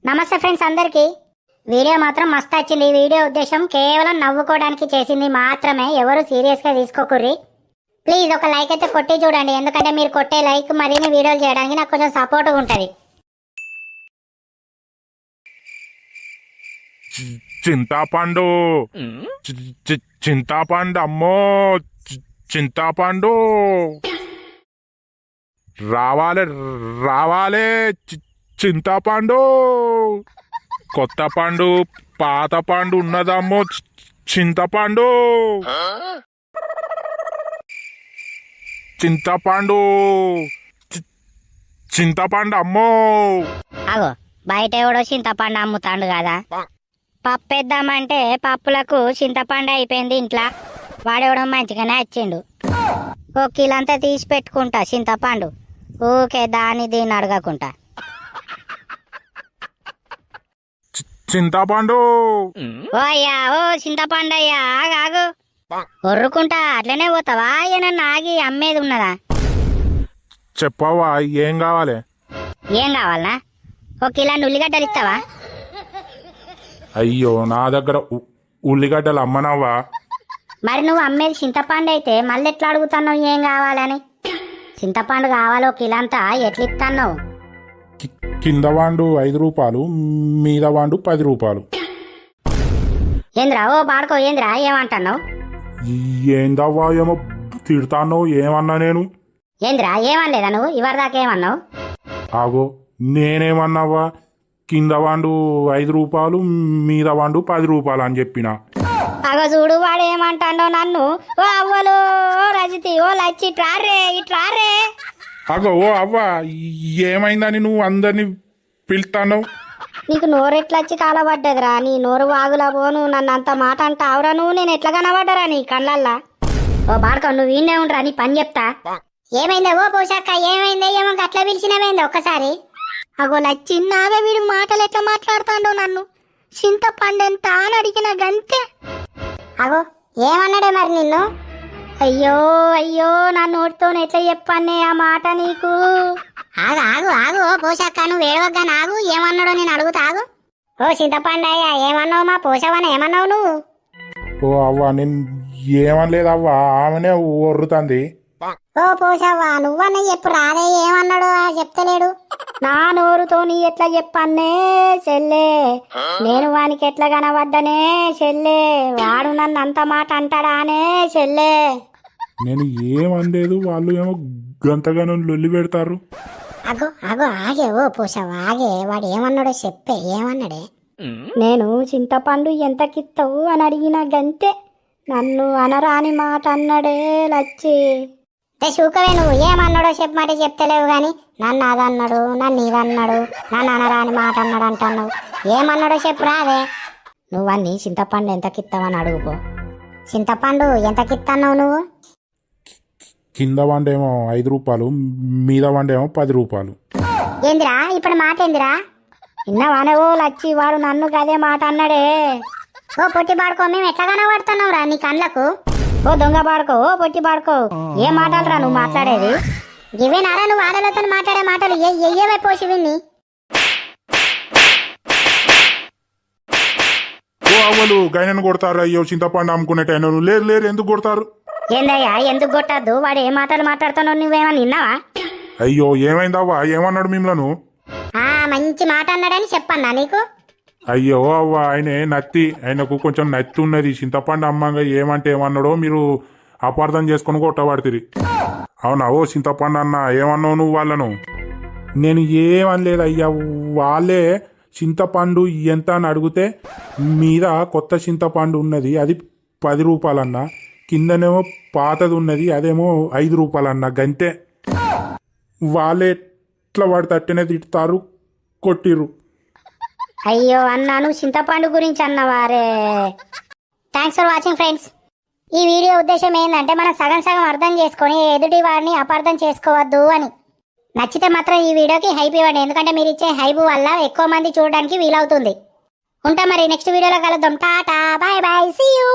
నమస్తే ఫ్రెండ్స్ అందరికీ. వీడియో మాత్రం మస్తు వచ్చింది. ఈ వీడియో ఉద్దేశం కేవలం నవ్వుకోవడానికి చేసింది మాత్రమే, ఎవరు సీరియస్గా తీసుకోకుర్రి. ప్లీజ్ ఒక లైక్ అయితే కొట్టి చూడండి, ఎందుకంటే మీరు కొట్టే లైక్ మరిన్ని వీడియోలు చేయడానికి నాకు కొంచెం సపోర్ట్గా ఉంటుంది. చింతాపండు చింతాపండు అమ్మో చింతాపండు రావాలే రావాలే చింతాపండు కొత్త పండు పాత పండు ఉన్నదమ్మో చింతపండు చింతపండు చింతపండు అమ్మో. అగో బయట ఎవడో చింతపండు అమ్ముతాండు కదా, పప్పు వేద్దామంటే పప్పులకు చింతపండు అయిపోయింది ఇంట్లో. వాడేవడం మంచిగానే వచ్చిండు. ఓ కిలంతా తీసి పెట్టుకుంటా చింతపండు, ఊకే దాన్ని దీన్ని అడగకుంటా. చింతపండు ఓ అయ్యా, ఓ చింతపండు అయ్యా, ఆగు ఒర్రుకుంటా అట్లనే పోతావా? ఏమన్నా ఆగి అమ్మేది ఉన్నదా? చెప్పవా ఏం కావాలి? ఏం కావాలనా? ఓ కిలో ఉల్లిగడ్డలు ఇస్తావా? అయ్యో నా దగ్గర ఉల్లిగడ్డలు అమ్మనవ్వా. మరి నువ్వు అమ్మేది చింతపండు అయితే మళ్ళీ ఎట్లా అడుగుతున్నావు ఏం కావాలని? చింతపండు కావాలో కిలంతా ఎట్లా ఇస్తున్నావు? కింద వాండు 5 రూపాయలు, మీద వాండు 10 రూపాయలు. ఏంద్రా ఓ బాడుకో, ఏంద్రా ఏమంటున్నావు? ఏందవ్వా ఏమో తిడతాను, ఏమన్నా నేను? ఏంద్రా ఏమనలేదా నువ్వు? ఇవరిదాకా ఏమన్నావు? ఆగో నేనేమన్నావా? కింద వాండు 5 రూపాయలు, మీద వాండు 10 రూపాయలు అని చెప్పిన. అగో చూడు వాడు ఏమంటాడో నన్ను. ఓ అవ్వలు, ఓ రజితి, ఓ లచ్చి, ఇట్రారే ఇట్రారే. అగో ఓ అవ్వ ఏమైందని నువ్వు అందరినీ పిలుస్తాను? నీకు నోరు ఎట్లా వచ్చి కాలబడ్డదిరా? నీ నోరు వాగులా పోను, నన్ను అంత మాట అంటావురా నువ్వు? నేను ఎట్లా కనబడ్డరా నీ కళ్ళల్లా? ఓ బాడుకో నువ్వు ఈయనే ఉండరా, నీ పని చెప్తా. ఏమైందా ఓ పోషాక్క, ఏమైందా? ఏమో అట్లా పిలిచినవేందా ఒక్కసారి? అగో లచ్చి, నావే వీడు మాటలు ఎట్లా మాట్లాడుతాడో నన్ను. చింతపండు ఎంత అని అడిగిన గంతే. అగో ఏమన్నాడే మరి నిన్ను? అయ్యో అయ్యో, నా నోటితో ఎట్లా చెప్పానే ఆ మాట నీకు? ఆగు ఆగు ఆగు ఓ పోషాక్క, నువ్వు ఏడవగ్గా నాగు. ఏమన్నాడో నేను అడుగుతా, ఆగు. ఓ చింతపండు అయ్యా, ఏమన్నావు? మా పోషవని ఏమన్నావు నువ్వు? ఓ అవ్వ నేను ఏమనలేదవ్వా, ఆమెనే ఒర్రుతుంది. ఓ పోషవ్వా, నువ్వన్న చెప్పు రాదే, ఏమన్నాడు చెప్తలేడు. నా నోరుతో నీ ఎట్లా చెప్పన్నే చెల్లే? నేను వానికి ఎట్లా కనబడ్డనే చెల్లే? వాడు నన్ను అంత మాట అంటాడానే చెల్లే? నేను ఏమనలేదు, వాళ్ళు ఏమో గంతగానో లొల్లి పెడతారు. అగో అగో ఆగే ఓ పోషవ్వా ఆగే, వాడు ఏమన్నాడో చెప్పే, ఏమన్నాడే? నేను చింతపండు ఎంతకిస్తావు అని అడిగిన గంతే, నన్ను అనరాని మాట అన్నాడే లచ్చి. చూకవే, నువ్వు ఏమన్నాడో చెప్పమంటే చెప్తలేవు గాని నన్ను అదన్నాడు, నన్ను ఇదన్నాడు, నన్ను అనరాని మాట అన్నాడు అంటున్నావు. ఏమన్నాడో చెప్పురా అదే. నువ్వన్నీ చింతపండు ఎంతకిస్తావని అడుగుపో. చింతపండు ఎంతకిస్తున్నావు నువ్వు? కింద వండేమో 5 రూపాయలు, మీద వండేమో 10 రూపాయలు. ఏందిరా ఇప్పుడు మాట? ఏందిరా విన్నావానే ఓ లచ్చి, వాడు నన్ను గదే మాట అన్నాడే. ఓ పొట్టి బాడుకో, మేము ఎట్లా కనబడుతున్నావు రా నీ కళ్ళకు? ఓ దొంగ బాడుకో, ఓ పొట్టి బాడుకో, ఏం మాటలురా నువ్వు మాట్లాడేది? ఇవేనారా నువ్వు ఆడలతో మాట్లాడే మాటలు? ఏవే పోసి విన్ని. ఓ అవ్వలు గైనను కొడతారు. అయ్యో చింతపండు అమ్ముకునే టైం లేరు లేరు, ఎందుకు కొడతారు? ఏందయ్యా ఎందుకు కొట్టద్దు? వాడు ఏ మాటలు మాట్లాడుతున్నావు నువ్వేమని విన్నావా? అయ్యో ఏమైందవ్వా, ఏమన్నాడు మిమ్మల్ని? మంచి మాట అన్నాడని చెప్పన్నా నీకు? అయ్యో అవ్వ ఆయనే నత్తి, ఆయనకు కొంచెం నత్తి ఉన్నది. చింతపండు అమ్మంగా ఏమంటే ఏమన్నాడో మీరు అపార్థం చేసుకుని కొట్టబడుతుంది. అవునా? ఓ చింతపండు అన్న ఏమన్నావు నువ్వు వాళ్ళను? నేను ఏమనలేదు అయ్యా, వాళ్ళే చింతపండు ఎంత అని అడిగితే మీద కొత్త చింతపండు ఉన్నది అది 10 రూపాయలన్నా, కిందనేమో పాతది ఉన్నది అదేమో 5 రూపాయలన్నా, గంతే. వాళ్ళే ఎట్లా వాడి తట్టనే తిడతారు, కొట్టిర్రు. అయ్యో అన్నాను చింతపండు గురించి అన్నవారే. Thanks for watching friends. ఈ వీడియో ఉద్దేశం ఏంటంటే మనం సగం సగం అర్థం చేసుకొని ఎదుటి వాడిని అపార్థం చేసుకోవద్దు అని. నచ్చితే మాత్రం ఈ వీడియోకి హైప్ ఇవ్వండి, ఎందుకంటే మీరు ఇచ్చే హైప్ వల్ల ఎక్కువ మంది చూడడానికి వీలవుతుంది. ఉంటా మరి, నెక్స్ట్ వీడియోలో కలుద్దాం. Tata bye bye, see you.